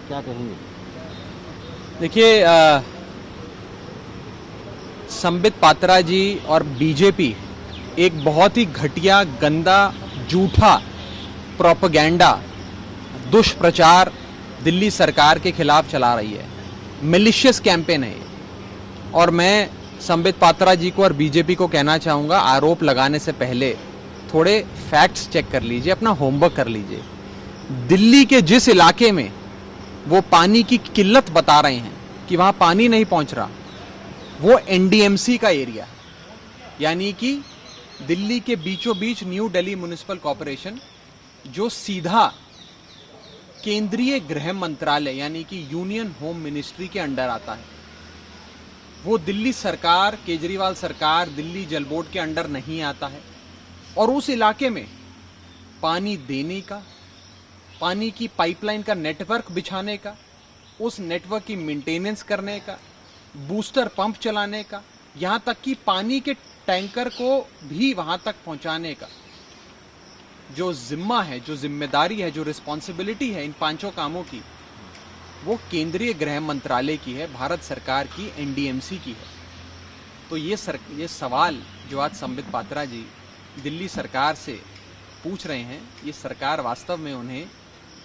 क्या कहेंगे? देखिए, संबित पात्रा जी और बीजेपी एक बहुत ही घटिया, गंदा, झूठा प्रोपेगेंडा, दुष्प्रचार दिल्ली सरकार के खिलाफ चला रही है। मिलिशियस कैंपेन है ये। और मैं संबित पात्रा जी को और बीजेपी को कहना चाहूँगा, आरोप लगाने से पहले थोड़े फैक्ट्स चेक कर लीजिए, अपना होमवर्क कर लीजिए। दिल्ली के जिस इलाके में वो पानी की किल्लत बता रहे हैं कि वहाँ पानी नहीं पहुँच रहा, वो एनडीएमसी का एरिया है। यानी कि दिल्ली के बीचों बीच न्यू दिल्ली म्युनिसिपल कॉरपोरेशन, जो सीधा केंद्रीय गृह मंत्रालय यानी कि यूनियन होम मिनिस्ट्री के अंडर आता है, वो दिल्ली सरकार, केजरीवाल सरकार, दिल्ली जल बोर्ड के अंडर नहीं आता है। और उस इलाके में पानी देने का, पानी की पाइपलाइन का नेटवर्क बिछाने का, उस नेटवर्क की मेंटेनेंस करने का, बूस्टर पंप चलाने का, यहां तक कि पानी के टैंकर को भी वहां तक पहुंचाने का जो जिम्मा है, जो जिम्मेदारी है, जो रिस्पॉन्सिबिलिटी है इन पांचों कामों की, वो केंद्रीय गृह मंत्रालय की है, भारत सरकार की, एनडीएमसी की है। तो ये सवाल जो आज संबित पात्रा जी दिल्ली सरकार से पूछ रहे हैं, ये सरकार वास्तव में उन्हें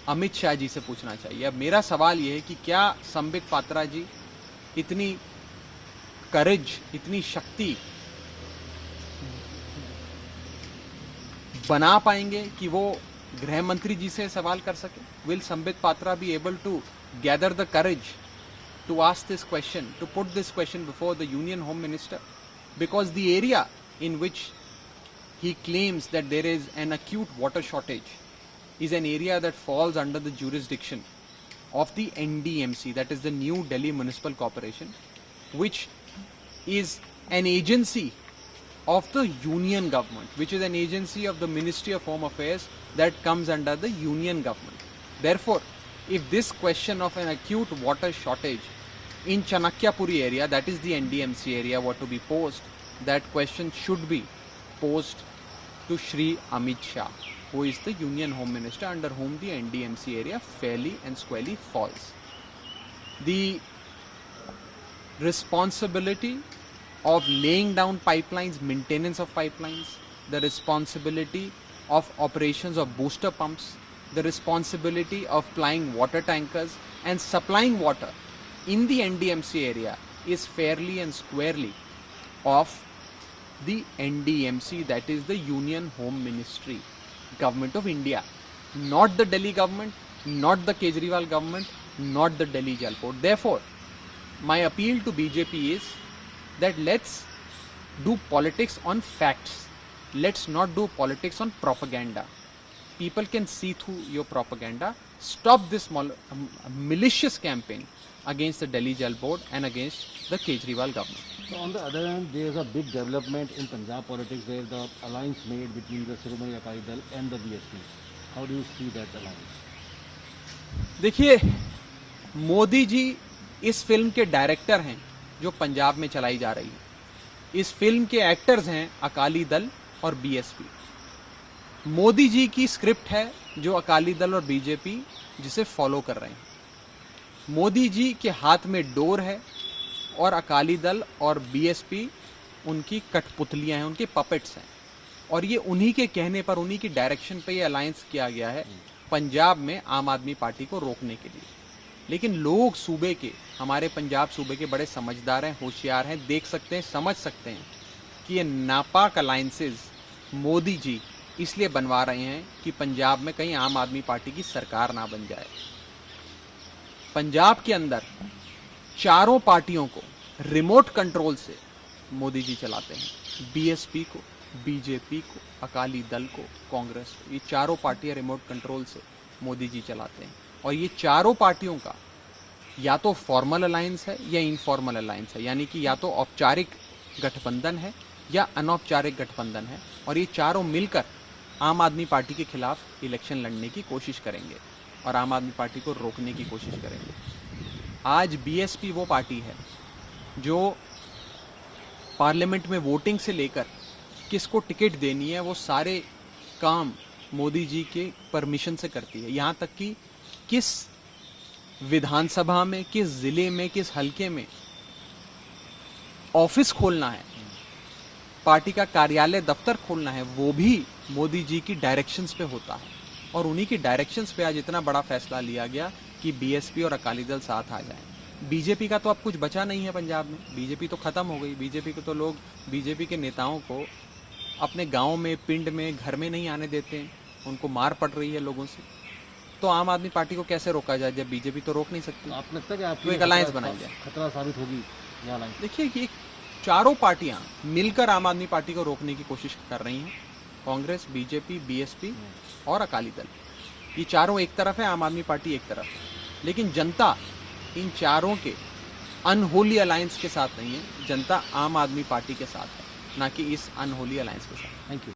अमित शाह जी से पूछना चाहिए। अब मेरा सवाल ये है कि क्या संबित पात्रा जी इतनी करेज, इतनी शक्ति बना पाएंगे कि वो गृह मंत्री जी से सवाल कर सके? Will Sambit Patra be able to gather the courage to ask this question, to put this question before the Union Home Minister? Because the area in which he claims that there is an acute water shortage is an area that falls under the jurisdiction of the NDMC, that is the New Delhi Municipal Corporation, which is an agency of the Union government, which is an agency of the Ministry of Home Affairs that comes under the Union government. Therefore, if this question of an acute water shortage in Chanakyapuri area, that is the NDMC area, were to be posed, that question should be posed to Shri Amit Shah, who is the Union Home Minister under whom the NDMC area fairly and squarely falls. The responsibility of laying down pipelines, maintenance of pipelines, the responsibility of operations of booster pumps, the responsibility of plying water tankers and supplying water in the NDMC area is fairly and squarely of the NDMC, that is the Union Home Ministry, Government of India, not the Delhi government, not the Kejriwal government, not the Delhi Jal Board. Therefore, my appeal to BJP is that let's do politics on facts. Let's not do politics on propaganda. People can see through your propaganda. Stop this malicious campaign against the Delhi Jal Board and against the Kejriwal government. So on the other hand, there is a big development in Punjab politics where the alliance made between the Shiromani Akali Dal and the BSP. How do you see that alliance? देखिए, मोदी जी इस film के director हैं जो पंजाब में चलाई जा रही है। इस फिल्म के एक्टर्स हैं अकाली दल और बीएसपी। मोदी जी की स्क्रिप्ट है जो अकाली दल और बीजेपी जिसे फॉलो कर रहे हैं। मोदी जी के हाथ में डोर है और अकाली दल और बीएसपी उनकी कठपुतलियां हैं, उनके पपेट्स हैं। और ये उन्हीं के कहने पर, उन्हीं की डायरेक्शन पे ये अलायंस किया गया है पंजाब में आम आदमी पार्टी को रोकने के लिए। लेकिन लोग सूबे के, हमारे पंजाब सूबे के बड़े समझदार हैं, होशियार हैं, देख सकते हैं, समझ सकते हैं कि ये नापाक अलायंसेज मोदी जी इसलिए बनवा रहे हैं कि पंजाब में कहीं आम आदमी पार्टी की सरकार ना बन जाए। पंजाब के अंदर चारों पार्टियों को रिमोट कंट्रोल से मोदी जी चलाते हैं। बीएसपी को, बीजेपी को, अकाली दल को, कांग्रेस को, ये चारों पार्टियां रिमोट कंट्रोल से मोदी जी चलाते हैं। और ये चारों पार्टियों का या तो फॉर्मल अलायंस है या इनफॉर्मल अलायंस है, यानी कि या तो औपचारिक गठबंधन है या अनौपचारिक गठबंधन है। और ये चारों मिलकर आम आदमी पार्टी के खिलाफ इलेक्शन लड़ने की कोशिश करेंगे और आम आदमी पार्टी को रोकने की कोशिश करेंगे। आज बीएसपी वो पार्टी है जो पार्लियामेंट में वोटिंग से लेकर किसको टिकट देनी है वो सारे काम मोदी जी के परमिशन से करती है। यहाँ तक कि किस विधानसभा में, किस जिले में, किस हलके में ऑफिस खोलना है, पार्टी का कार्यालय दफ्तर खोलना है, वो भी मोदी जी की डायरेक्शंस पे होता है। और उन्हीं की डायरेक्शंस पे आज इतना बड़ा फैसला लिया गया कि बीएसपी और अकाली दल साथ आ जाए। बीजेपी का तो अब कुछ बचा नहीं है पंजाब में, बीजेपी तो खत्म हो गई। बीजेपी को तो लोग, बीजेपी के नेताओं को अपने गांव में, पिंड में, घर में नहीं आने देते हैं, उनको मार पड़ रही है लोगों से। तो आम आदमी पार्टी को कैसे रोका जाए जब बीजेपी तो रोक नहीं सकती? तो आपको लगता है कि आपकी तो एक अलायंस बनाई जाए। खतरा साबित होगी ये अलायंस? देखिए, ये चारों पार्टियां मिलकर आम आदमी पार्टी को रोकने की कोशिश कर रही हैं। कांग्रेस, बीजेपी, बीएसपी और अकाली दल, ये चारों एक तरफ है, आम आदमी पार्टी एक तरफ है। लेकिन जनता इन चारों के अनहोली अलायंस के साथ नहीं है, जनता आम आदमी पार्टी के साथ है, ना कि इस अनहोली अलायंस के साथ। Thank you.